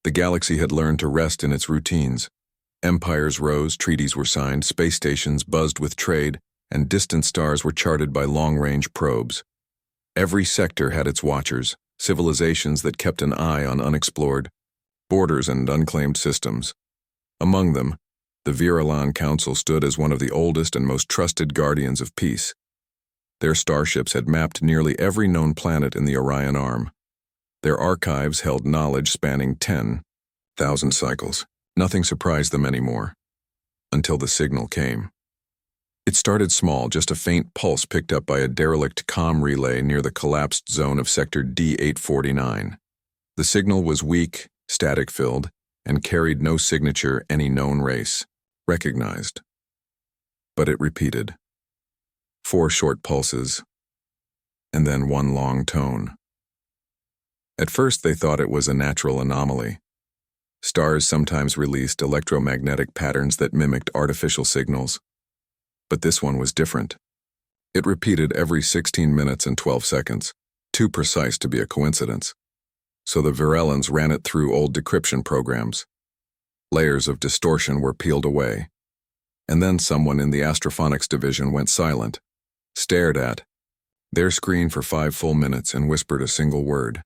The galaxy had learned to rest in its routines. Empires rose, treaties were signed, space stations buzzed with trade, and distant stars were charted by long-range probes. Every sector had its watchers, civilizations that kept an eye on unexplored borders and unclaimed systems. Among them, the Virilan Council stood as one of the oldest and most trusted guardians of peace. Their starships had mapped nearly every known planet in the Orion Arm. Their archives held knowledge spanning 10,000 cycles. Nothing surprised them anymore, until the signal came. It started small, just a faint pulse picked up by a derelict comm relay near the collapsed zone of Sector D849. The signal was weak, static-filled, and carried no signature any known race recognized. But it repeated. 4 short pulses, and then one long tone. At first they thought it was a natural anomaly. Stars sometimes released electromagnetic patterns that mimicked artificial signals. But this one was different. It repeated every 16 minutes and 12 seconds, too precise to be a coincidence. So the Virelans ran it through old decryption programs. Layers of distortion were peeled away. And then someone in the astrophonics division went silent, stared at their screen for 5 full minutes and whispered a single word.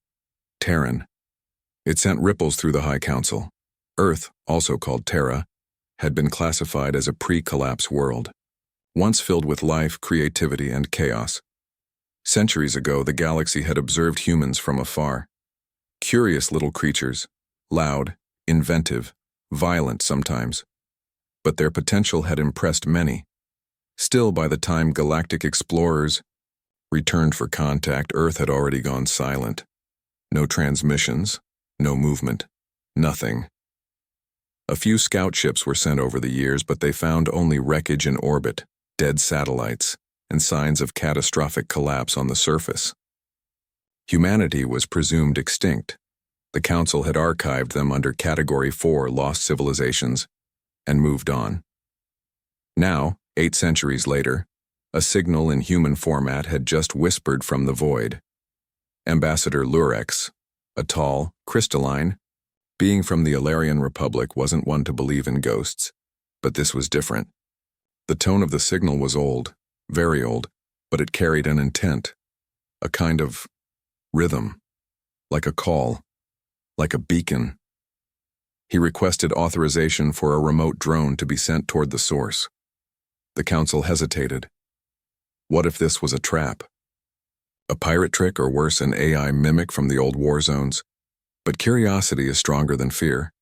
Terran. It sent ripples through the High Council. Earth, also called Terra, had been classified as a pre-collapse world, once filled with life, creativity, and chaos. Centuries ago, the galaxy had observed humans from afar. Curious little creatures, loud, inventive, violent sometimes. But their potential had impressed many. Still, by the time galactic explorers returned for contact, Earth had already gone silent. No transmissions, no movement, nothing. A few scout ships were sent over the years, but they found only wreckage in orbit, dead satellites, and signs of catastrophic collapse on the surface. Humanity was presumed extinct. The Council had archived them under Category 4 lost civilizations and moved on. Now, 8 centuries later, a signal in human format had just whispered from the void. Ambassador Lurex, a tall, crystalline being from the Alarian Republic, wasn't one to believe in ghosts, but this was different. The tone of the signal was old, very old, but it carried an intent, a kind of rhythm, like a call, like a beacon. He requested authorization for a remote drone to be sent toward the source. The Council hesitated. What if this was a trap? A pirate trick, or worse, an AI mimic from the old war zones? But curiosity is stronger than fear,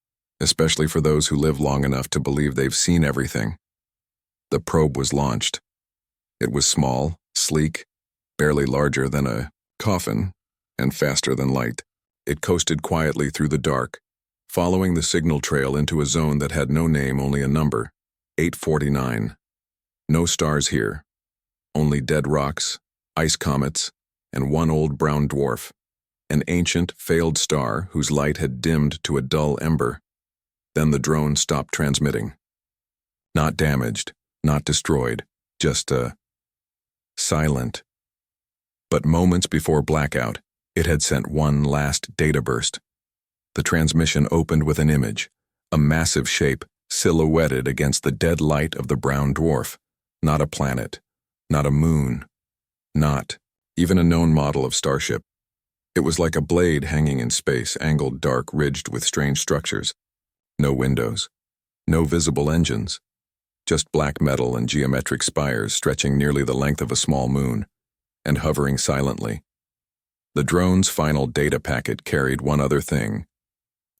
especially for those who live long enough to believe they've seen everything. The probe was launched. It was small, sleek, barely larger than a coffin, and faster than light. It coasted quietly through the dark, following the signal trail into a zone that had no name, only a number, 849. No stars here, only dead rocks, ice comets, and one old brown dwarf, an ancient, failed star whose light had dimmed to a dull ember. Then the drone stopped transmitting. Not damaged, not destroyed, just silent. But moments before blackout, it had sent one last data burst. The transmission opened with an image, a massive shape silhouetted against the dead light of the brown dwarf. Not a planet, not a moon, not even a known model of starship. It was like a blade hanging in space, angled, dark, ridged with strange structures. No windows, no visible engines, just black metal and geometric spires stretching nearly the length of a small moon, and hovering silently. The drone's final data packet carried one other thing,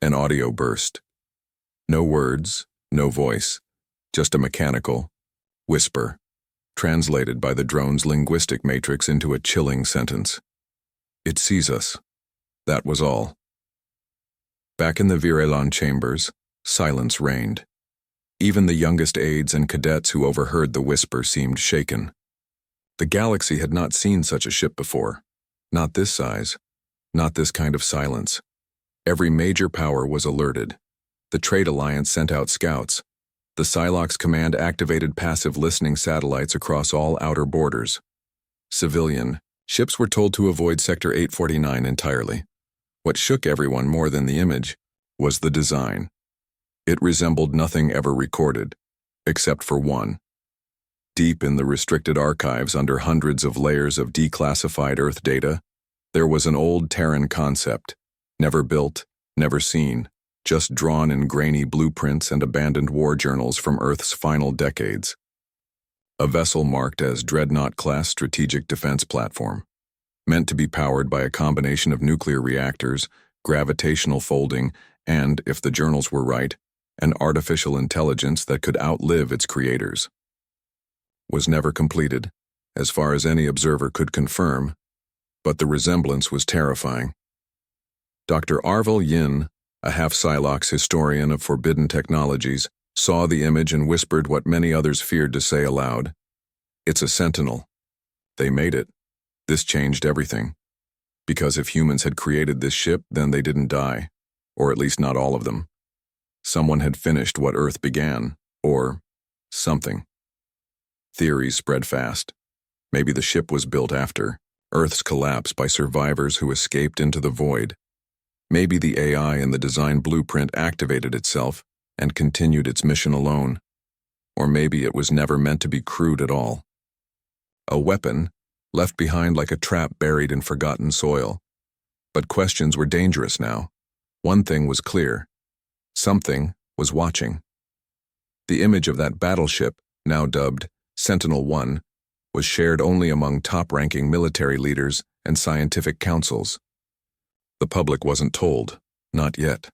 an audio burst. No words, no voice, just a mechanical whisper, translated by the drone's linguistic matrix into a chilling sentence. It sees us. That was all. Back in the Virilan chambers, silence reigned. Even the youngest aides and cadets who overheard the whisper seemed shaken. The galaxy had not seen such a ship before. Not this size, not this kind of silence. Every major power was alerted. The Trade Alliance sent out scouts. The Psylocks Command activated passive listening satellites across all outer borders. Civilian ships were told to avoid Sector 849 entirely. What shook everyone more than the image was the design. It resembled nothing ever recorded, except for one. Deep in the restricted archives under hundreds of layers of declassified Earth data, there was an old Terran concept, never built, never seen, just drawn in grainy blueprints and abandoned war journals from Earth's final decades. A vessel marked as Dreadnought-class strategic defense platform, meant to be powered by a combination of nuclear reactors, gravitational folding, and, if the journals were right, an artificial intelligence that could outlive its creators. Was never completed, as far as any observer could confirm, but the resemblance was terrifying. Dr. Arvel Yin, a half-Psylocke historian of forbidden technologies, saw the image and whispered what many others feared to say aloud. "It's a Sentinel. They made it. This changed everything. Because if humans had created this ship, then they didn't die, or at least not all of them. Someone had finished what Earth began, or something." Theories spread fast. Maybe the ship was built after Earth's collapse by survivors who escaped into the void. Maybe the AI in the design blueprint activated itself and continued its mission alone. Or maybe it was never meant to be crewed at all. A weapon, left behind like a trap buried in forgotten soil. But questions were dangerous now. One thing was clear. Something was watching. The image of that battleship, now dubbed Sentinel-1, was shared only among top-ranking military leaders and scientific councils. The public wasn't told, not yet.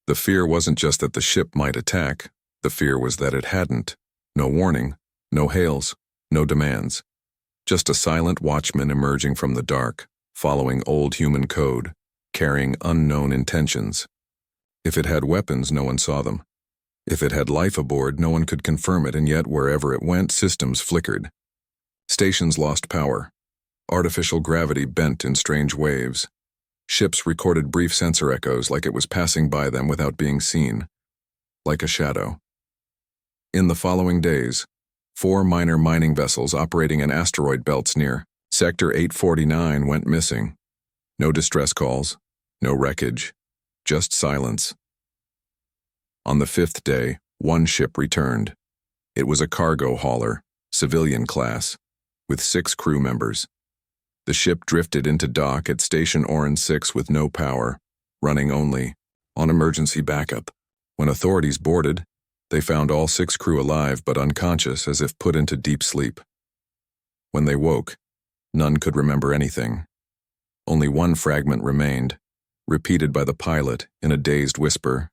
The fear wasn't just that the ship might attack, the fear was that it hadn't. No warning, no hails, no demands. Just a silent watchman emerging from the dark, following old human code, carrying unknown intentions. If it had weapons, no one saw them. If it had life aboard, no one could confirm it, and yet wherever it went, systems flickered. Stations lost power. Artificial gravity bent in strange waves. Ships recorded brief sensor echoes like it was passing by them without being seen. Like a shadow. In the following days, 4 minor mining vessels operating in asteroid belts near Sector 849 went missing. No distress calls, no wreckage, just silence. On the 5th day, one ship returned. It was a cargo hauler, civilian class, with 6 crew members. The ship drifted into dock at Station Oran 6 with no power, running only on emergency backup. When authorities boarded, they found all 6 crew alive but unconscious as if put into deep sleep. When they woke, none could remember anything. Only one fragment remained, repeated by the pilot in a dazed whisper.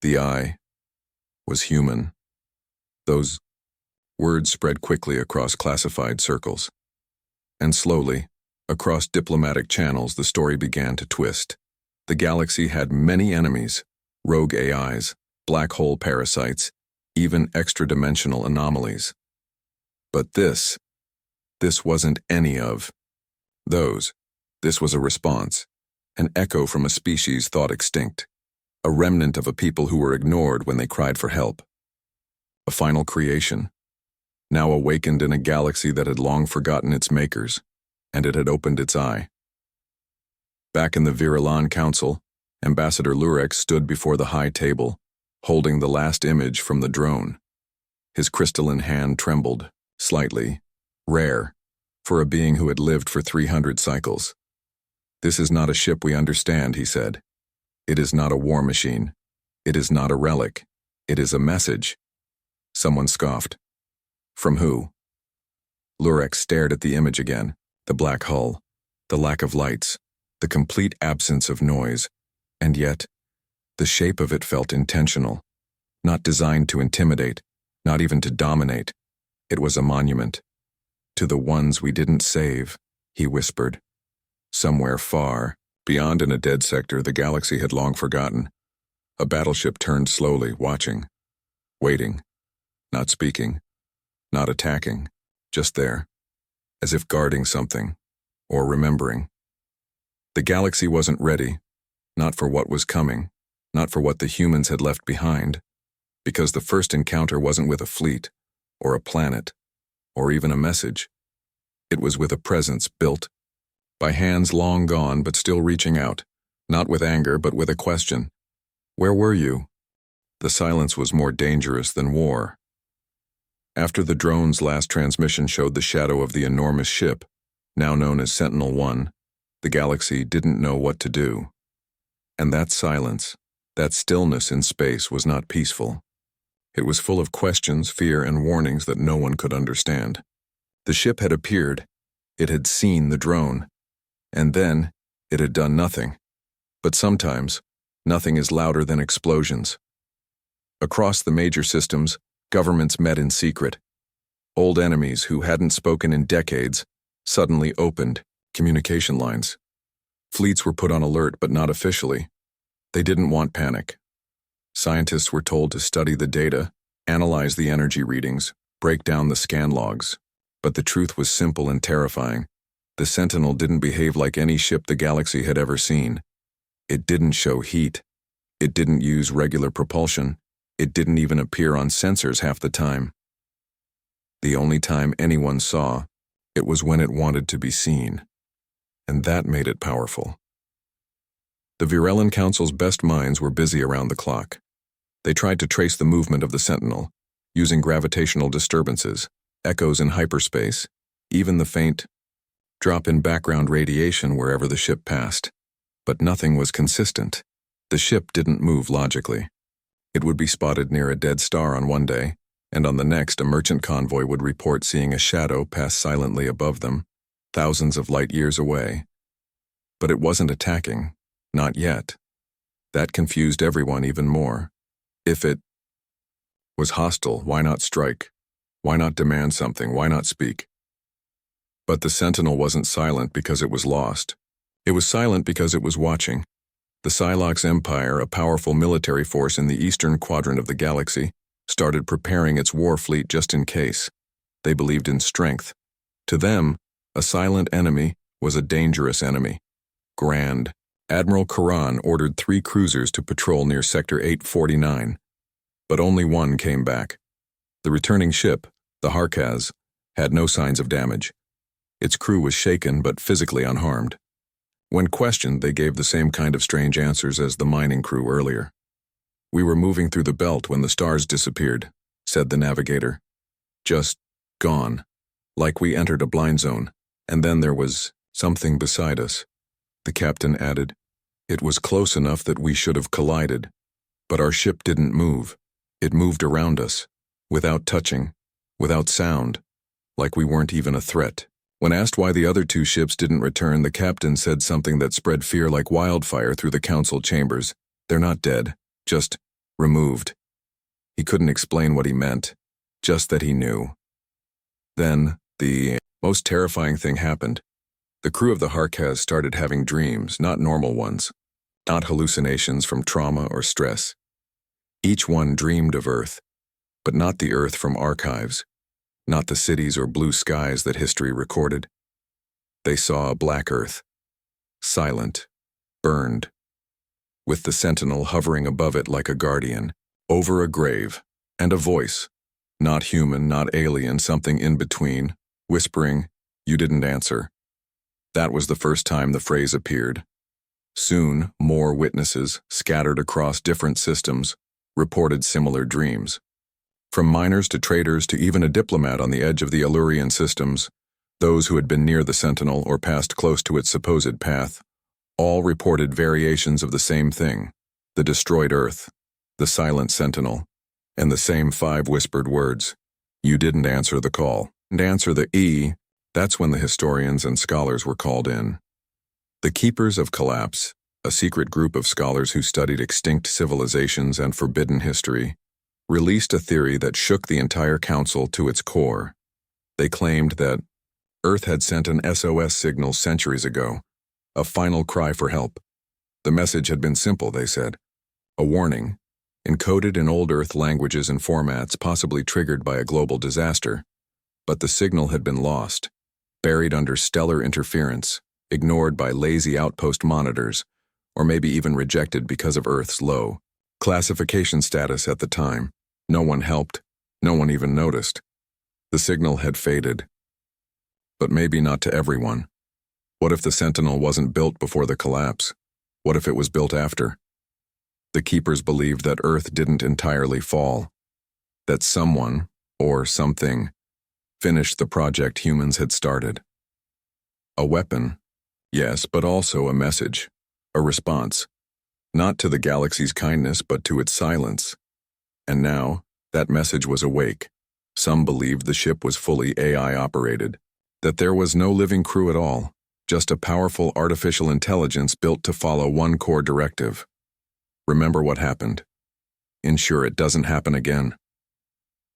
The eye was human. Those words spread quickly across classified circles. And slowly, across diplomatic channels, the story began to twist. The galaxy had many enemies, rogue AIs, black hole parasites, even extra-dimensional anomalies. But this wasn't any of those. This was a response, an echo from a species thought extinct, a remnant of a people who were ignored when they cried for help. A final creation, now awakened in a galaxy that had long forgotten its makers, and it had opened its eye. Back in the Virilan Council, Ambassador Lurex stood before the high table, holding the last image from the drone. His crystalline hand trembled, slightly, rare, for a being who had lived for 300 cycles. "This is not a ship we understand," he said. "It is not a war machine. It is not a relic. It is a message." Someone scoffed. From who? Lurex stared at the image again, the black hull, the lack of lights, the complete absence of noise, and yet, the shape of it felt intentional, not designed to intimidate, not even to dominate. It was a monument. "To the ones we didn't save," he whispered. Somewhere far, beyond in a dead sector the galaxy had long forgotten, a battleship turned slowly, watching, waiting, not speaking, not attacking, just there, as if guarding something, or remembering. The galaxy wasn't ready, not for what was coming, not for what the humans had left behind, because the first encounter wasn't with a fleet, or a planet, or even a message. It was with a presence built by hands long gone but still reaching out, not with anger but with a question. Where were you? The silence was more dangerous than war. After the drone's last transmission showed the shadow of the enormous ship, now known as Sentinel-1, the galaxy didn't know what to do. And that silence, that stillness in space was not peaceful. It was full of questions, fear, and warnings that no one could understand. The ship had appeared. It had seen the drone. And then, it had done nothing. But sometimes, nothing is louder than explosions. Across the major systems, governments met in secret. Old enemies who hadn't spoken in decades suddenly opened communication lines. Fleets were put on alert, but not officially. They didn't want panic. Scientists were told to study the data, analyze the energy readings, break down the scan logs. But the truth was simple and terrifying. The Sentinel didn't behave like any ship the galaxy had ever seen. It didn't show heat. It didn't use regular propulsion. It didn't even appear on sensors half the time. The only time anyone saw, it was when it wanted to be seen. And that made it powerful. The Virellan Council's best minds were busy around the clock. They tried to trace the movement of the Sentinel, using gravitational disturbances, echoes in hyperspace, even the faint drop in background radiation wherever the ship passed. But nothing was consistent. The ship didn't move logically. It would be spotted near a dead star on one day, and on the next a merchant convoy would report seeing a shadow pass silently above them, thousands of light years away. But it wasn't attacking, not yet. That confused everyone even more. If it was hostile, why not strike? Why not demand something? Why not speak? But the Sentinel wasn't silent because it was lost. It was silent because it was watching. The Psylocke Empire, a powerful military force in the eastern quadrant of the galaxy, started preparing its war fleet just in case. They believed in strength. To them, a silent enemy was a dangerous enemy. Grand Admiral Karan ordered 3 cruisers to patrol near Sector 849. But only one came back. The returning ship, the Harkaz, had no signs of damage. Its crew was shaken but physically unharmed. When questioned, they gave the same kind of strange answers as the mining crew earlier. "We were moving through the belt when the stars disappeared," said the navigator. "Just gone. Like we entered a blind zone, and then there was something beside us." The captain added, "It was close enough that we should have collided. But our ship didn't move. It moved around us, without touching, without sound, like we weren't even a threat." When asked why the other 2 ships didn't return, the captain said something that spread fear like wildfire through the council chambers. "They're not dead, just removed." He couldn't explain what he meant, just that he knew. Then, the most terrifying thing happened. The crew of the Harkaz started having dreams, not normal ones, not hallucinations from trauma or stress. Each one dreamed of Earth, but not the Earth from archives. Not the cities or blue skies that history recorded. They saw a black Earth, silent, burned, with the Sentinel hovering above it like a guardian, over a grave, and a voice, not human, not alien, something in between, whispering, "You didn't answer." That was the first time the phrase appeared. Soon, more witnesses, scattered across different systems, reported similar dreams. From miners to traders to even a diplomat on the edge of the Allurian systems, those who had been near the Sentinel or passed close to its supposed path, all reported variations of the same thing: the destroyed Earth, the silent Sentinel, and the same 5 whispered words: "You didn't answer the call." And answer the E, that's when the historians and scholars were called in. The Keepers of Collapse, a secret group of scholars who studied extinct civilizations and forbidden history, released a theory that shook the entire council to its core. They claimed that Earth had sent an SOS signal centuries ago, a final cry for help. The message had been simple, they said. A warning, encoded in old Earth languages and formats possibly triggered by a global disaster. But the signal had been lost, buried under stellar interference, ignored by lazy outpost monitors, or maybe even rejected because of Earth's low classification status at the time. No one helped. No one even noticed. The signal had faded. But maybe not to everyone. What if the Sentinel wasn't built before the collapse? What if it was built after? The keepers believed that Earth didn't entirely fall, that someone, or something, finished the project humans had started. A weapon, yes, but also a message, a response, not to the galaxy's kindness but to its silence. And now, that message was awake. Some believed the ship was fully AI operated, that there was no living crew at all, just a powerful artificial intelligence built to follow one core directive. Remember what happened. Ensure it doesn't happen again.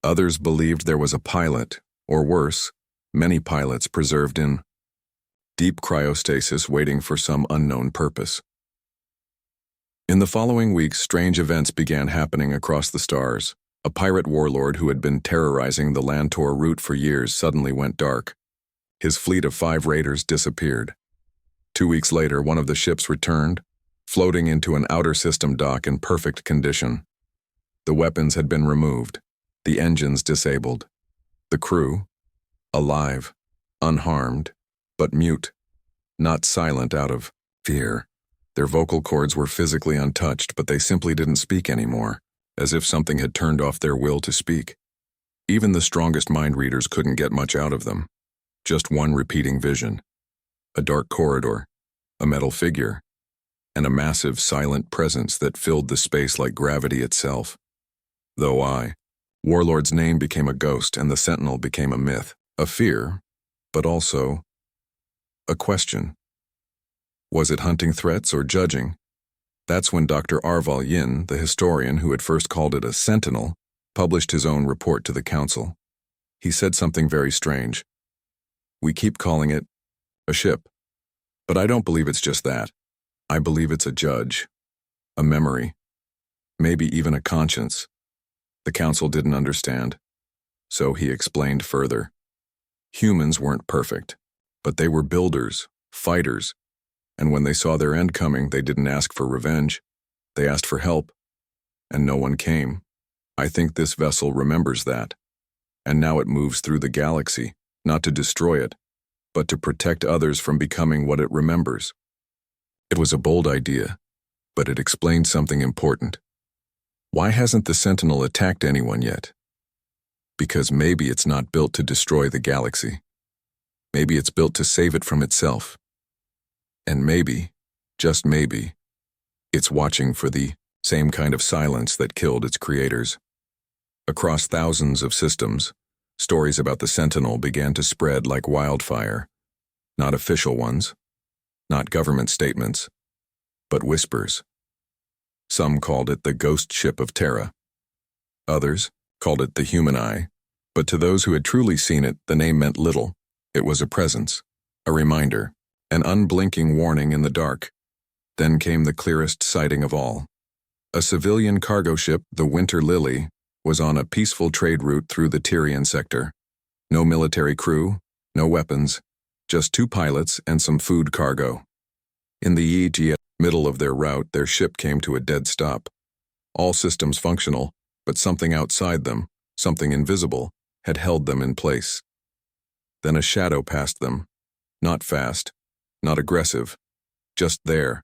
Others believed there was a pilot, or worse, many pilots preserved in deep cryostasis waiting for some unknown purpose. In the following weeks, strange events began happening across the stars. A pirate warlord who had been terrorizing the Lantor route for years suddenly went dark. His fleet of 5 raiders disappeared. 2 weeks later, one of the ships returned, floating into an outer system dock in perfect condition. The weapons had been removed, the engines disabled. The crew, alive, unharmed, but mute, not silent out of fear. Their vocal cords were physically untouched, but they simply didn't speak anymore, as if something had turned off their will to speak. Even the strongest mind readers couldn't get much out of them. Just one repeating vision. A dark corridor, a metal figure, and a massive silent presence that filled the space like gravity itself. Though Warlord's name became a ghost and the Sentinel became a myth, a fear, but also a question. Was it hunting threats or judging? That's when Dr. Arval Yin, the historian who had first called it a sentinel, published his own report to the council. He said something very strange. We keep calling it a ship, but I don't believe it's just that. I believe it's a judge, a memory, maybe even a conscience. The council didn't understand, so he explained further. Humans weren't perfect, but they were builders, fighters, and when they saw their end coming, they didn't ask for revenge. They asked for help, and no one came. I think this vessel remembers that, and now it moves through the galaxy, not to destroy it, but to protect others from becoming what it remembers. It was a bold idea, but it explained something important. Why hasn't the Sentinel attacked anyone yet? Because maybe it's not built to destroy the galaxy. Maybe it's built to save it from itself. And maybe, just maybe, it's watching for the same kind of silence that killed its creators. Across thousands of systems, stories about the Sentinel began to spread like wildfire. Not official ones, not government statements, but whispers. Some called it the ghost ship of Terra. Others called it the human eye, but to those who had truly seen it, the name meant little. It was a presence, a reminder, an unblinking warning in the dark. Then came the clearest sighting of all. A civilian cargo ship, the Winter Lily, was on a peaceful trade route through the Tyrian sector. No military crew, no weapons, just 2 pilots and some food cargo. In the middle of their route, their ship came to a dead stop. All systems functional, but something outside them, something invisible, had held them in place. Then a shadow passed them, not fast, not aggressive, just there.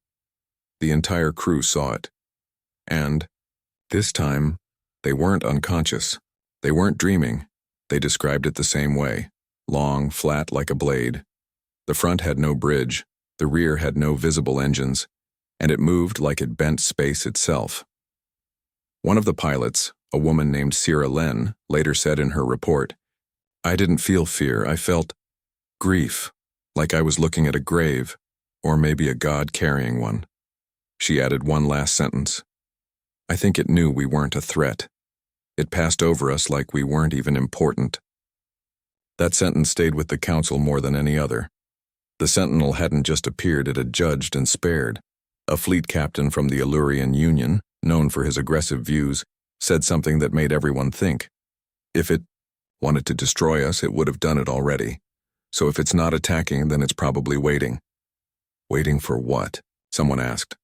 The entire crew saw it. And, this time, they weren't unconscious. They weren't dreaming. They described it the same way. Long, flat like a blade. The front had no bridge, the rear had no visible engines, and it moved like it bent space itself. One of the pilots, a woman named Sierra Len, later said in her report, I didn't feel fear, I felt grief, like I was looking at a grave, or maybe a god carrying one. She added one last sentence. I think it knew we weren't a threat. It passed over us like we weren't even important. That sentence stayed with the council more than any other. The Sentinel hadn't just appeared, it had judged and spared. A fleet captain from the Illurian Union, known for his aggressive views, said something that made everyone think. If it wanted to destroy us, it would have done it already. So if it's not attacking, then it's probably waiting. Waiting for what? Someone asked.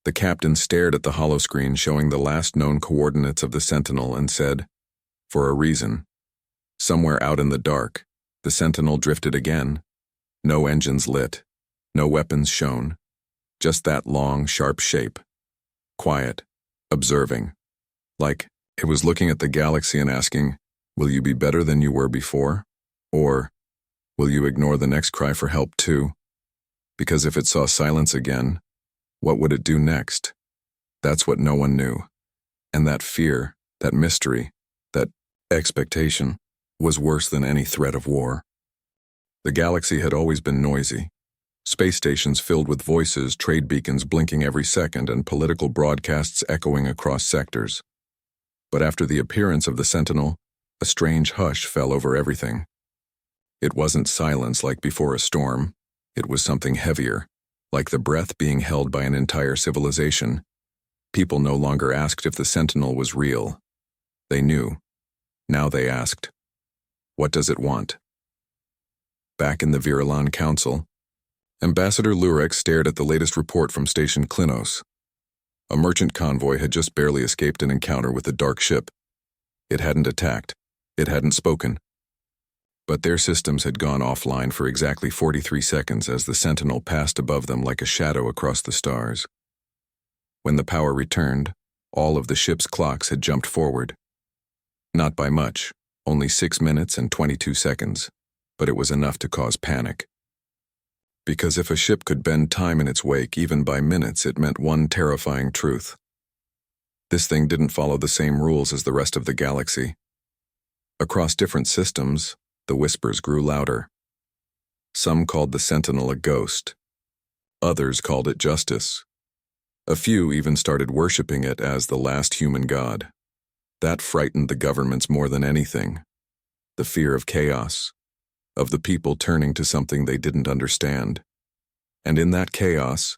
The captain stared at the holoscreen showing the last known coordinates of the Sentinel and said, for a reason. Somewhere out in the dark, the Sentinel drifted again. No engines lit, no weapons shown, just that long, sharp shape. Quiet, observing. Like, it was looking at the galaxy and asking, will you be better than you were before? Or, will you ignore the next cry for help too? Because if it saw silence again, what would it do next? That's what no one knew. And that fear, that mystery, that expectation, was worse than any threat of war. The galaxy had always been noisy. Space stations filled with voices, trade beacons blinking every second, and political broadcasts echoing across sectors. But after the appearance of the Sentinel, a strange hush fell over everything. It wasn't silence like before a storm. It was something heavier, like the breath being held by an entire civilization. People no longer asked if the Sentinel was real. They knew. Now they asked, what does it want? Back in the Virilan Council, Ambassador Lurek stared at the latest report from Station Klinos. A merchant convoy had just barely escaped an encounter with the dark ship. It hadn't attacked. It hadn't spoken. But their systems had gone offline for exactly 43 seconds as the Sentinel passed above them like a shadow across the stars. When the power returned, all of the ship's clocks had jumped forward. Not by much, only 6 minutes and 22 seconds, but it was enough to cause panic. Because if a ship could bend time in its wake even by minutes, it meant one terrifying truth. This thing didn't follow the same rules as the rest of the galaxy. Across different systems, the whispers grew louder. Some called the Sentinel a ghost. Others called it justice. A few even started worshipping it as the last human god. That frightened the governments more than anything. The fear of chaos, of the people turning to something they didn't understand. And in that chaos,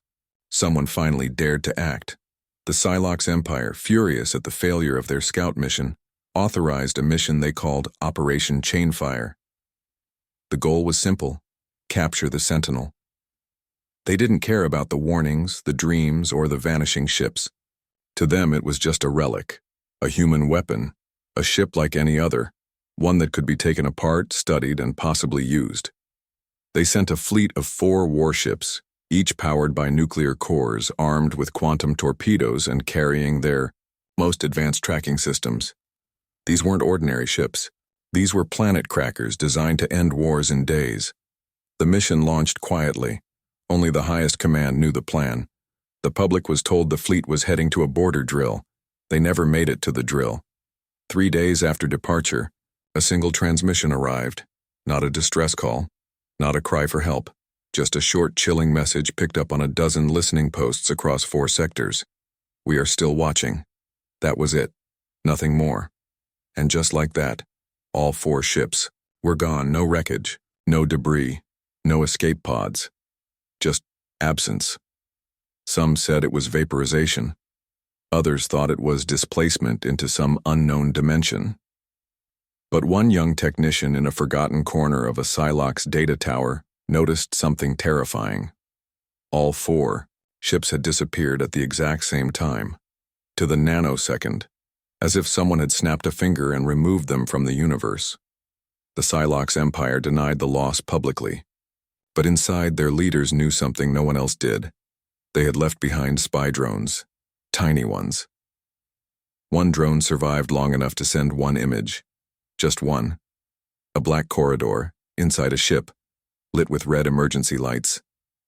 someone finally dared to act. The Psylocke Empire, furious at the failure of their scout mission, authorized a mission they called Operation Chainfire. The goal was simple: capture the Sentinel. They didn't care about the warnings, the dreams, or the vanishing ships. To them it was just a relic, a human weapon, a ship like any other, one that could be taken apart, studied, and possibly used. They sent a fleet of 4 warships, each powered by nuclear cores, armed with quantum torpedoes and carrying their most advanced tracking systems. These weren't ordinary ships. These were planet crackers designed to end wars in days. The mission launched quietly. Only the highest command knew the plan. The public was told the fleet was heading to a border drill. They never made it to the drill. 3 days after departure, a single transmission arrived. Not a distress call, not a cry for help, just a short, chilling message picked up on a dozen listening posts across 4 sectors. We are still watching. That was it. Nothing more. And just like that, all 4 ships were gone. No wreckage, no debris, no escape pods. Just absence. Some said it was vaporization. Others thought it was displacement into some unknown dimension. But one young technician in a forgotten corner of a Psylocke's data tower noticed something terrifying. All 4 ships had disappeared at the exact same time, to the nanosecond, as if someone had snapped a finger and removed them from the universe. The Psylocke Empire denied the loss publicly, but inside their leaders knew something no one else did. They had left behind spy drones, tiny ones. One drone survived long enough to send one image, just one. A black corridor, inside a ship, lit with red emergency lights,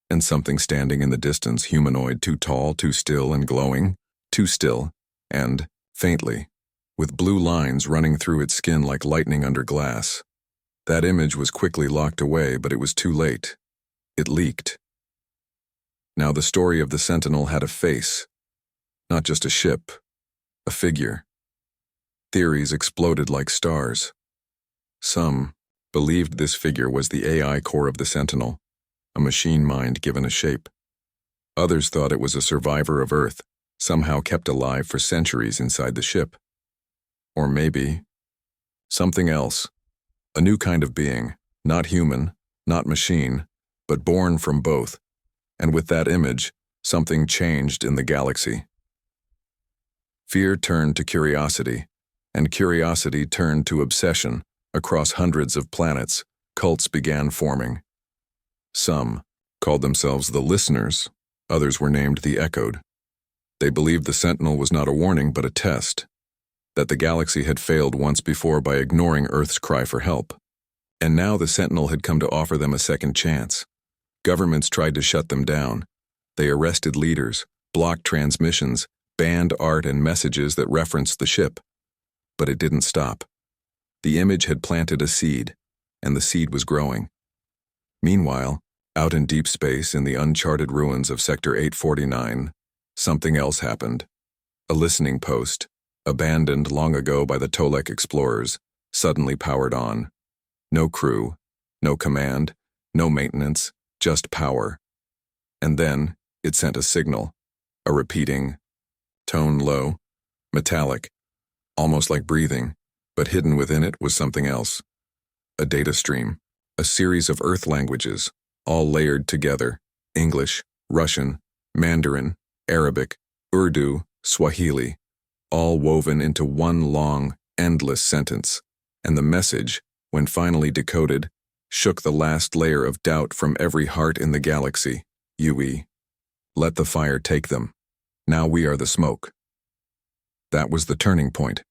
and something standing in the distance, humanoid, too tall, too still and glowing, too still, and, faintly, with blue lines running through its skin like lightning under glass. That image was quickly locked away, but it was too late. It leaked. Now the story of the Sentinel had a face, not just a ship, a figure. Theories exploded like stars. Some believed this figure was the AI core of the Sentinel, a machine mind given a shape. Others thought it was a survivor of Earth, somehow kept alive for centuries inside the ship. Or maybe something else, a new kind of being, not human, not machine, but born from both. And with that image, something changed in the galaxy. Fear turned to curiosity, and curiosity turned to obsession. Across hundreds of planets, cults began forming. Some called themselves the Listeners, others were named the Echoed. They believed the Sentinel was not a warning but a test, that the galaxy had failed once before by ignoring Earth's cry for help. And now the Sentinel had come to offer them a second chance. Governments tried to shut them down. They arrested leaders, blocked transmissions, banned art and messages that referenced the ship. But it didn't stop. The image had planted a seed, and the seed was growing. Meanwhile, out in deep space in the uncharted ruins of Sector 849, something else happened. A listening post, abandoned long ago by the Tolek explorers, suddenly powered on. No crew, no command, no maintenance, just power. And then it sent a signal, a repeating, tone low, metallic, almost like breathing, but hidden within it was something else. A data stream, a series of Earth languages, all layered together, English, Russian, Mandarin, Arabic, Urdu, Swahili, all woven into one long, endless sentence. And the message, when finally decoded, shook the last layer of doubt from every heart in the galaxy. UE. Let the fire take them. Now we are the smoke. That was the turning point.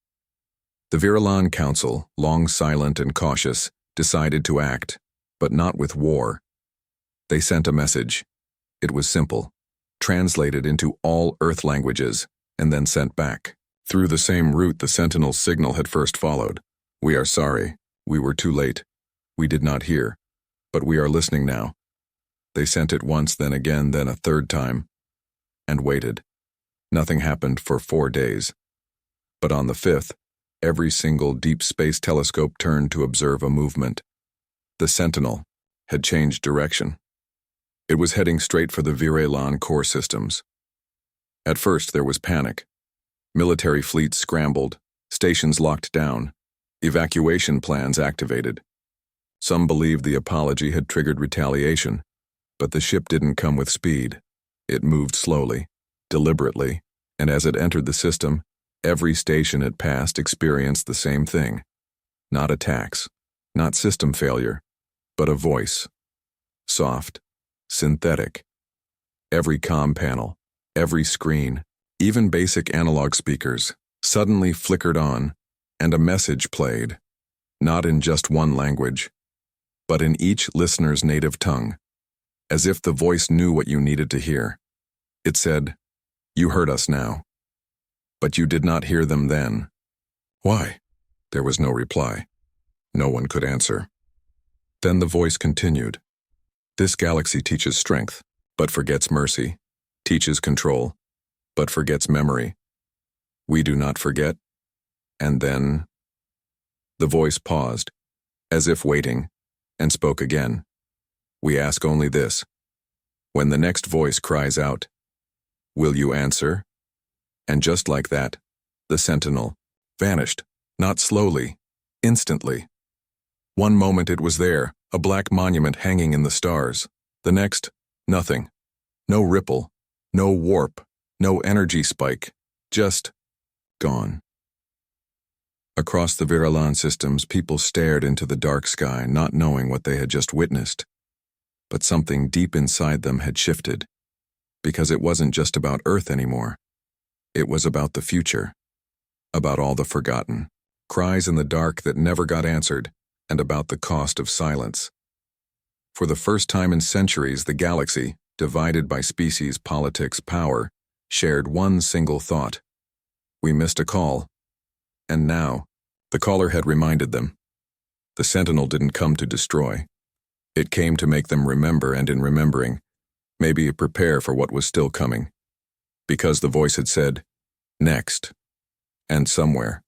The Virilan Council, long silent and cautious, decided to act, but not with war. They sent a message. It was simple, translated into all Earth languages, and then sent back. Through the same route the Sentinel's signal had first followed. We are sorry. We were too late. We did not hear. But we are listening now. They sent it once, then again, then a third time. And waited. Nothing happened for 4 days. But on the 5th, every single deep space telescope turned to observe a movement. The Sentinel had changed direction. It was heading straight for the Virilan core systems. At first there was panic. Military fleets scrambled, stations locked down, evacuation plans activated. Some believed the apology had triggered retaliation, but the ship didn't come with speed. It moved slowly, deliberately, and as it entered the system, every station it passed experienced the same thing. Not attacks, not system failure, but a voice. Soft, synthetic. Every comm panel, every screen, even basic analog speakers, suddenly flickered on, and a message played, not in just one language, but in each listener's native tongue, as if the voice knew what you needed to hear. It said, "You heard us now. But you did not hear them then." Why? There was no reply. No one could answer. Then the voice continued. This galaxy teaches strength, but forgets mercy, teaches control, but forgets memory. We do not forget. And then the voice paused, as if waiting, and spoke again. We ask only this. When the next voice cries out, will you answer? And just like that, the Sentinel vanished, not slowly, instantly. One moment it was there, a black monument hanging in the stars. The next, nothing. No ripple, no warp, no energy spike, just gone. Across the Virilan systems, people stared into the dark sky, not knowing what they had just witnessed. But something deep inside them had shifted, because it wasn't just about Earth anymore. It was about the future, about all the forgotten, cries in the dark that never got answered, and about the cost of silence. For the first time in centuries, the galaxy, divided by species, politics, power, shared one single thought. We missed a call. And now, the caller had reminded them. The Sentinel didn't come to destroy. It came to make them remember, and in remembering, maybe prepare for what was still coming. Because the voice had said, next. And somewhere,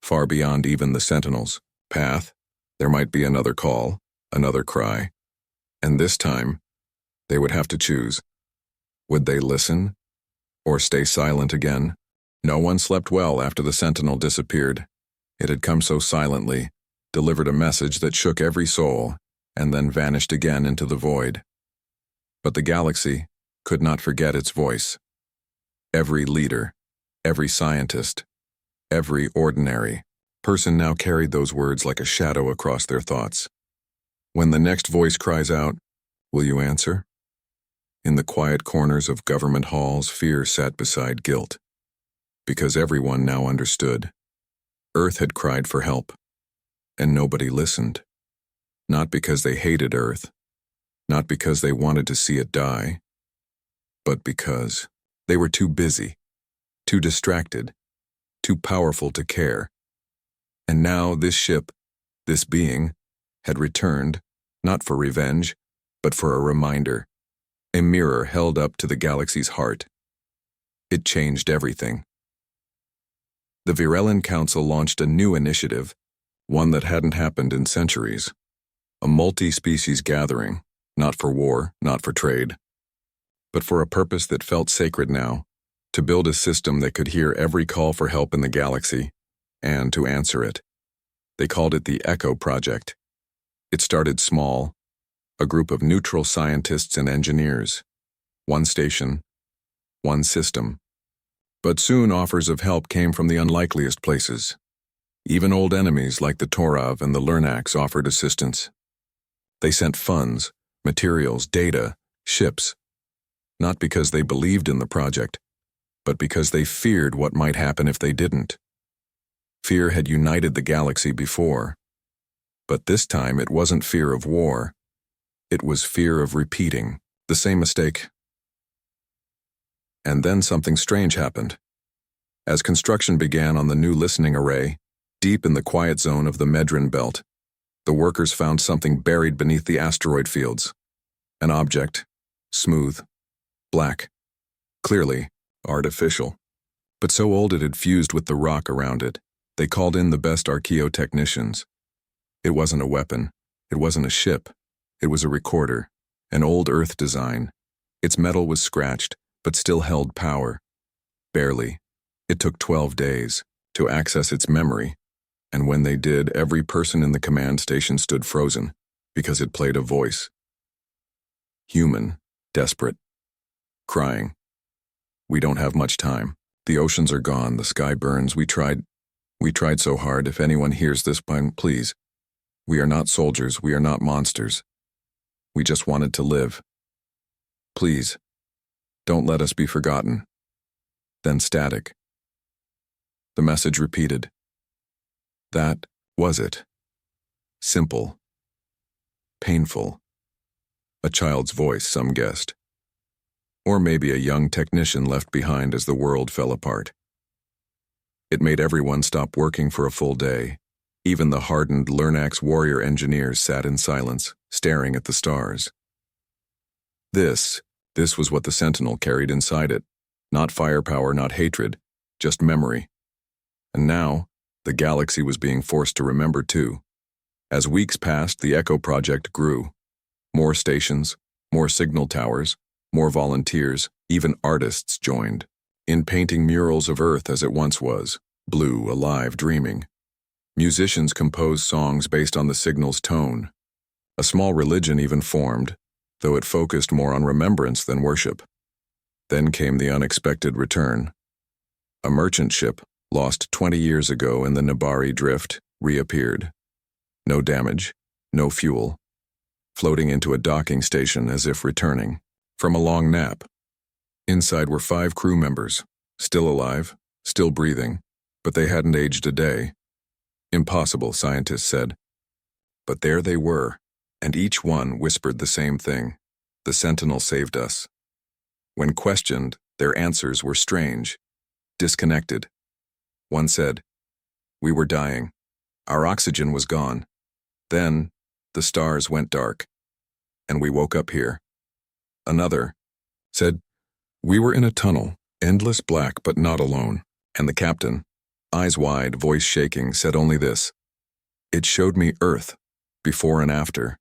far beyond even the Sentinel's path, there might be another call, another cry. And this time, they would have to choose. Would they listen, or stay silent again? No one slept well after the Sentinel disappeared. It had come so silently, delivered a message that shook every soul, and then vanished again into the void. But the galaxy could not forget its voice. Every leader, every scientist, every ordinary person now carried those words like a shadow across their thoughts. When the next voice cries out, will you answer? In the quiet corners of government halls, fear sat beside guilt. Because everyone now understood. Earth had cried for help, and nobody listened. Not because they hated Earth, not because they wanted to see it die, but because they were too busy, too distracted, too powerful to care. And now this ship, this being, had returned, not for revenge, but for a reminder, a mirror held up to the galaxy's heart. It changed everything. The Virellan Council launched a new initiative, one that hadn't happened in centuries. A multi-species gathering, not for war, not for trade, but for a purpose that felt sacred now, to build a system that could hear every call for help in the galaxy, and to answer it. They called it the Echo Project. It started small, a group of neutral scientists and engineers, one station, one system. But soon offers of help came from the unlikeliest places. Even old enemies like the Torav and the Lernax offered assistance. They sent funds, materials, data, ships, not because they believed in the project, but because they feared what might happen if they didn't. Fear had united the galaxy before, but this time it wasn't fear of war. It was fear of repeating the same mistake. And then something strange happened. As construction began on the new listening array, deep in the quiet zone of the Medran Belt, the workers found something buried beneath the asteroid fields. An object, smooth, black, clearly artificial, but so old it had fused with the rock around it. They called in the best archaeotechnicians. It wasn't a weapon, it wasn't a ship, it was a recorder, an old Earth design. Its metal was scratched, but still held power. Barely. It took 12 days to access its memory, and when they did, every person in the command station stood frozen, because it played a voice. Human, desperate, crying. We don't have much time. The oceans are gone, the sky burns. We tried so hard. If anyone hears this, please. We are not soldiers, we are not monsters. We just wanted to live. Please, don't let us be forgotten. Then static. The message repeated. That was it. Simple. Painful. A child's voice, some guessed. Or maybe a young technician left behind as the world fell apart. It made everyone stop working for a full day. Even the hardened Lernax warrior engineers sat in silence, staring at the stars. This was what the Sentinel carried inside it. Not firepower, not hatred, just memory. And now, the galaxy was being forced to remember too. As weeks passed, the Echo Project grew. More stations, more signal towers, more volunteers, even artists joined. In painting murals of Earth as it once was, blue, alive, dreaming. Musicians composed songs based on the signal's tone. A small religion even formed, though it focused more on remembrance than worship. Then came the unexpected return. A merchant ship, lost 20 years ago in the Nabari Drift, reappeared. No damage, no fuel. Floating into a docking station as if returning from a long nap. Inside were 5 crew members, still alive, still breathing, but they hadn't aged a day. Impossible, scientists said. But there they were, and each one whispered the same thing. The Sentinel saved us. When questioned, their answers were strange, disconnected. One said, "We were dying. Our oxygen was gone. Then, the stars went dark, and we woke up here." Another said, "We were in a tunnel, endless black but not alone." And the captain, eyes wide, voice shaking, said only this, "It showed me Earth, before and after,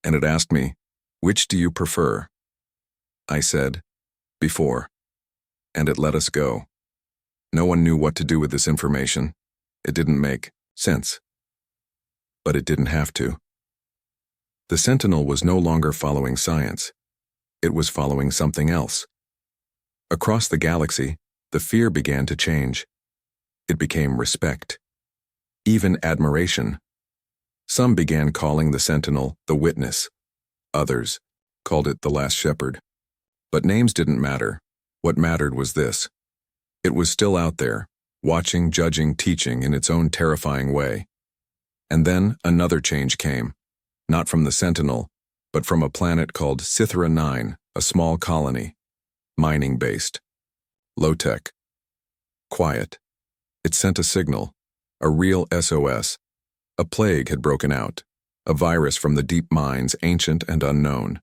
and it asked me, which do you prefer?" I said, "Before," and it let us go. No one knew what to do with this information. It didn't make sense. But it didn't have to. The Sentinel was no longer following science. It was following something else. Across the galaxy, the fear began to change. It became respect. Even admiration. Some began calling the Sentinel the Witness. Others called it the Last Shepherd. But names didn't matter. What mattered was this. It was still out there, watching, judging, teaching in its own terrifying way. And then another change came, not from the Sentinel, but from a planet called Cythera 9, a small colony, mining-based, low-tech, quiet. It sent a signal, a real SOS. A plague had broken out, a virus from the deep mines, ancient and unknown.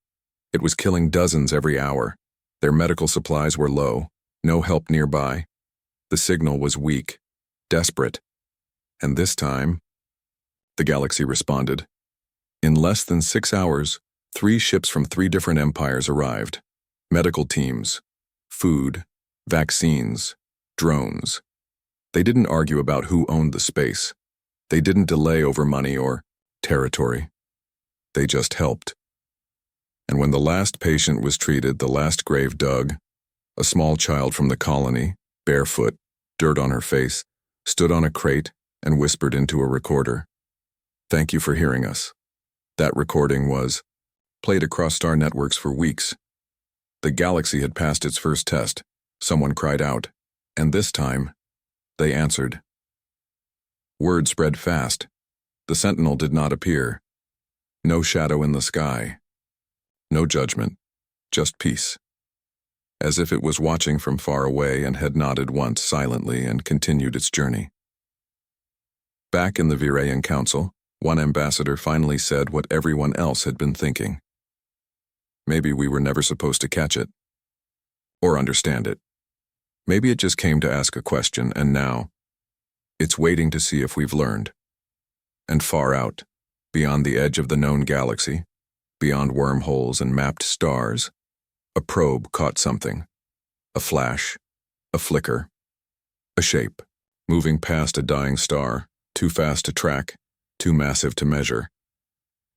It was killing dozens every hour. Their medical supplies were low, no help nearby. The signal was weak, desperate. And this time, the galaxy responded. In less than 6 hours, 3 ships from 3 different empires arrived. Medical teams, food, vaccines, drones. They didn't argue about who owned the space. They didn't delay over money or territory. They just helped. And when the last patient was treated, the last grave dug, a small child from the colony, barefoot, dirt on her face, stood on a crate and whispered into a recorder, "Thank you for hearing us." That recording was played across star networks for weeks. The galaxy had passed its first test. Someone cried out, and this time, they answered. Word spread fast. The Sentinel did not appear. No shadow in the sky. No judgment, just peace. As if it was watching from far away and had nodded once silently and continued its journey. Back in the Virayan Council, one ambassador finally said what everyone else had been thinking. Maybe we were never supposed to catch it. Or understand it. Maybe it just came to ask a question, and now, it's waiting to see if we've learned. And far out, beyond the edge of the known galaxy, beyond wormholes and mapped stars, a probe caught something. A flash, a flicker, a shape, moving past a dying star, too fast to track, too massive to measure.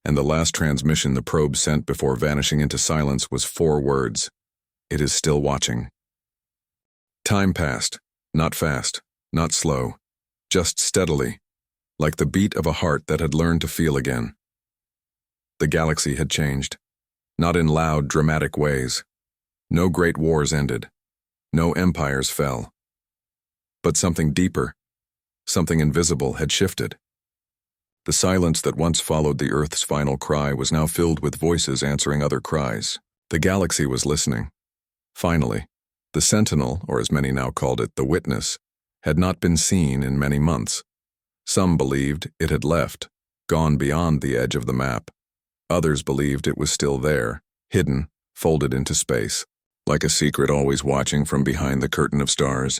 And the last transmission the probe sent before vanishing into silence was 4 words. It is still watching. Time passed, not fast, not slow, just steadily, like the beat of a heart that had learned to feel again. The galaxy had changed, not in loud, dramatic ways. No great wars ended, no empires fell. But something deeper, something invisible had shifted. The silence that once followed the Earth's final cry was now filled with voices answering other cries. The galaxy was listening. Finally, the Sentinel, or as many now called it, the Witness, had not been seen in many months. Some believed it had left, gone beyond the edge of the map. Others believed it was still there, hidden, folded into space, like a secret always watching from behind the curtain of stars.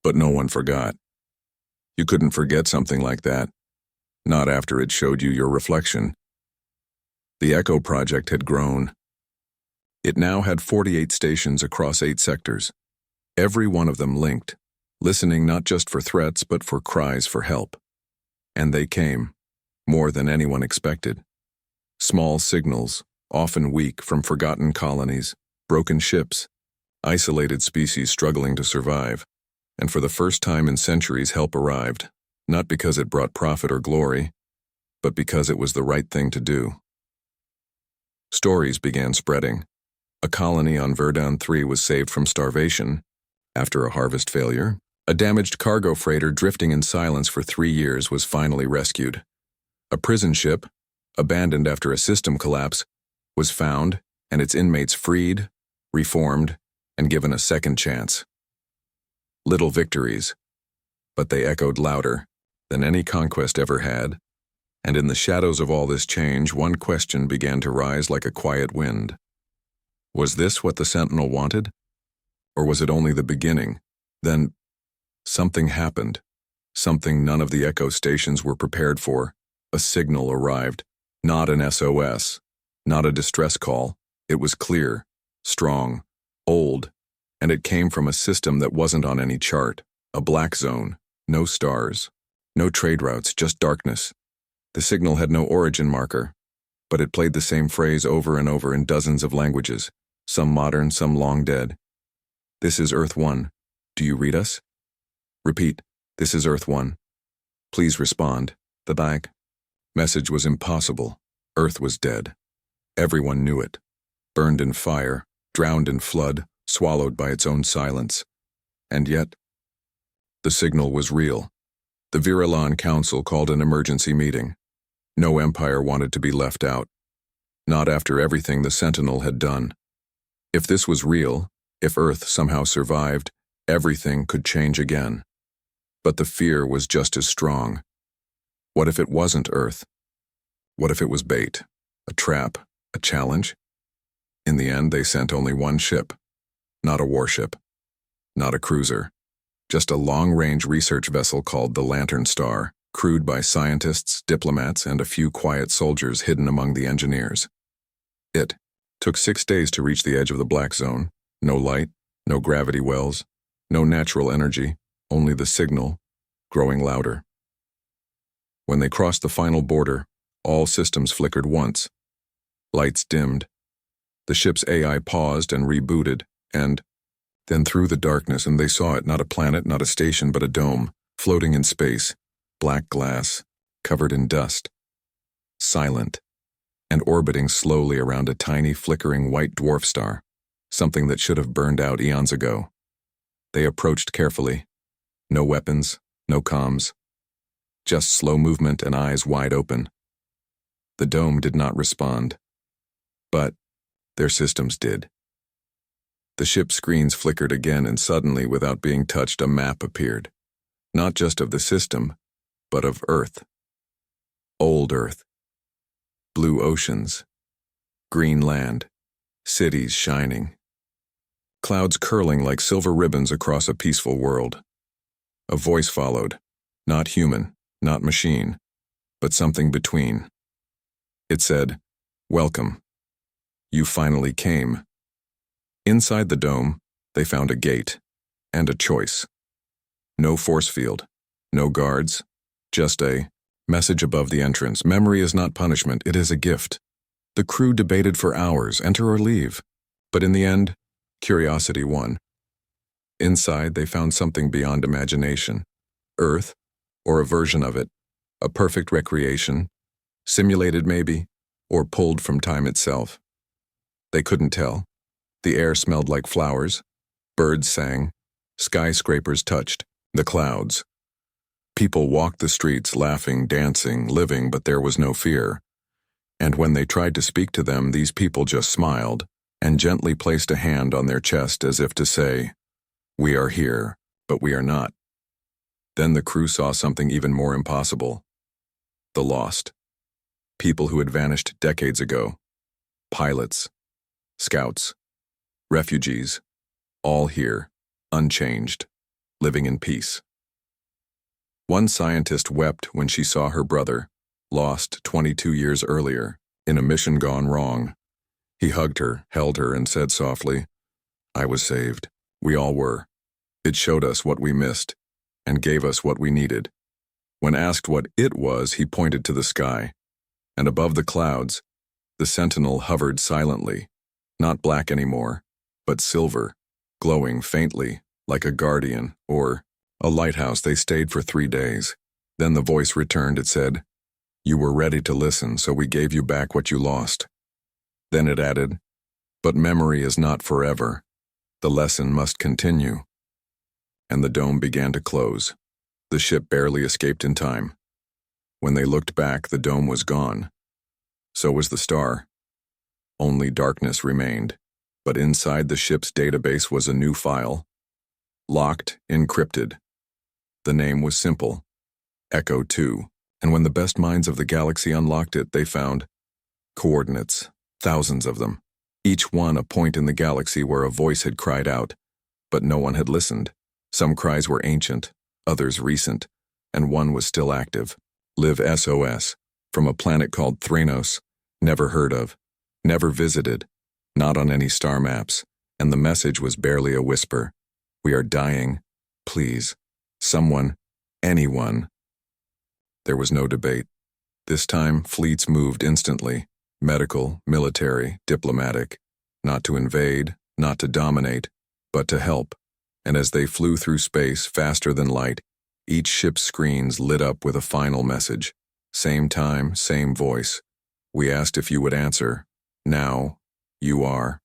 But no one forgot. You couldn't forget something like that, not after it showed you your reflection. The Echo Project had grown. It now had 48 stations across 8 sectors, every one of them linked, listening not just for threats but for cries for help. And they came, more than anyone expected. Small signals, often weak, from forgotten colonies, broken ships, isolated species struggling to survive. And for the first time in centuries, help arrived, not because it brought profit or glory, but because it was the right thing to do. Stories began spreading. A colony on Verdun 3 was saved from starvation after a harvest failure. A damaged cargo freighter drifting in silence for 3 years was finally rescued. A prison ship, abandoned after a system collapse, was found and its inmates freed, reformed, and given a second chance. Little victories, but they echoed louder than any conquest ever had. And in the shadows of all this change, one question began to rise like a quiet wind. Was this what the Sentinel wanted? Or was it only the beginning? Then something happened, something none of the Echo stations were prepared for. A signal arrived, not an SOS, not a distress call. It was clear, strong, old, and it came from a system that wasn't on any chart, a black zone, no stars, no trade routes, just darkness. The signal had no origin marker, but it played the same phrase over and over in dozens of languages, some modern, some long dead. This is Earth 1. Do you read us? Repeat, this is Earth 1. Please respond. The back message was impossible. Earth was dead. Everyone knew it. Burned in fire, drowned in flood, swallowed by its own silence. And yet, the signal was real. The Virilan Council called an emergency meeting. No empire wanted to be left out. Not after everything the Sentinel had done. If this was real, if Earth somehow survived, everything could change again. But the fear was just as strong. What if it wasn't Earth? What if it was bait, a trap, a challenge? In the end, they sent only one ship. Not a warship. Not a cruiser. Just a long-range research vessel called the Lantern Star, crewed by scientists, diplomats, and a few quiet soldiers hidden among the engineers. It took 6 days to reach the edge of the black zone. No light, no gravity wells, no natural energy, only the signal, growing louder. When they crossed the final border, all systems flickered once. Lights dimmed. The ship's AI paused and rebooted, and then through the darkness, and they saw it, not a planet, not a station, but a dome, floating in space, black glass, covered in dust, silent, and orbiting slowly around a tiny flickering white dwarf star, something that should have burned out eons ago. They approached carefully. No weapons, no comms. Just slow movement and eyes wide open. The dome did not respond. But their systems did. The ship's screens flickered again, and suddenly, without being touched, a map appeared. Not just of the system, but of Earth. Old Earth. Blue oceans. Green land. Cities shining. Clouds curling like silver ribbons across a peaceful world. A voice followed. Not human, not machine, but something between. It said, "Welcome. You finally came." Inside the dome, they found a gate and a choice. No force field, no guards, just a message above the entrance. Memory is not punishment, it is a gift. The crew debated for hours, enter or leave. But in the end, curiosity won. Inside, they found something beyond imagination. Earth, or a version of it, a perfect recreation, simulated maybe, or pulled from time itself. They couldn't tell. The air smelled like flowers, birds sang, skyscrapers touched the clouds. People walked the streets laughing, dancing, living, but there was no fear. And when they tried to speak to them, these people just smiled and gently placed a hand on their chest as if to say, "We are here, but we are not." Then the crew saw something even more impossible. The lost. People who had vanished decades ago. Pilots. Scouts. Refugees. All here, unchanged, living in peace. One scientist wept when she saw her brother, lost 22 years earlier, in a mission gone wrong. He hugged her, held her, and said softly, "I was saved. We all were. It showed us what we missed, and gave us what we needed." When asked what it was, he pointed to the sky. And above the clouds, the Sentinel hovered silently, not black anymore, but silver, glowing faintly, like a guardian, or a lighthouse. They stayed for 3 days. Then the voice returned. It said, "You were ready to listen, so we gave you back what you lost." Then it added, "But memory is not forever. The lesson must continue." And the dome began to close. The ship barely escaped in time. When they looked back, the dome was gone. So was the star. Only darkness remained. But inside the ship's database was a new file. Locked, encrypted. The name was simple. Echo 2. And when the best minds of the galaxy unlocked it, they found coordinates, thousands of them. Each one a point in the galaxy where a voice had cried out, but no one had listened. Some cries were ancient, others recent, and one was still active. Live SOS, from a planet called Thranos, never heard of, never visited, not on any star maps, and the message was barely a whisper. "We are dying. Please. Someone. Anyone." There was no debate. This time, fleets moved instantly. Medical, military, diplomatic. Not to invade, not to dominate, but to help. And as they flew through space faster than light, each ship's screens lit up with a final message. Same time, same voice. "We asked if you would answer. Now, you are."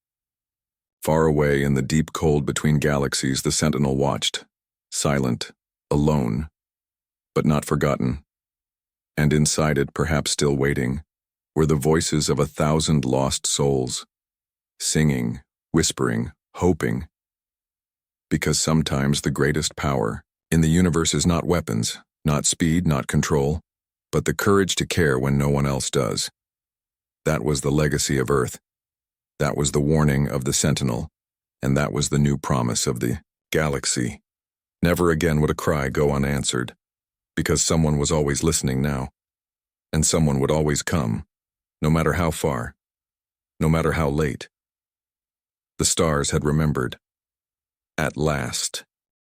Far away in the deep cold between galaxies, the Sentinel watched, silent, alone, but not forgotten. And inside it, perhaps still waiting, were the voices of 1,000 lost souls, singing, whispering, hoping. Because sometimes the greatest power in the universe is not weapons, not speed, not control, but the courage to care when no one else does. That was the legacy of Earth. That was the warning of the Sentinel, and that was the new promise of the galaxy. Never again would a cry go unanswered, because someone was always listening now, and someone would always come, no matter how far, no matter how late. The stars had remembered. At last.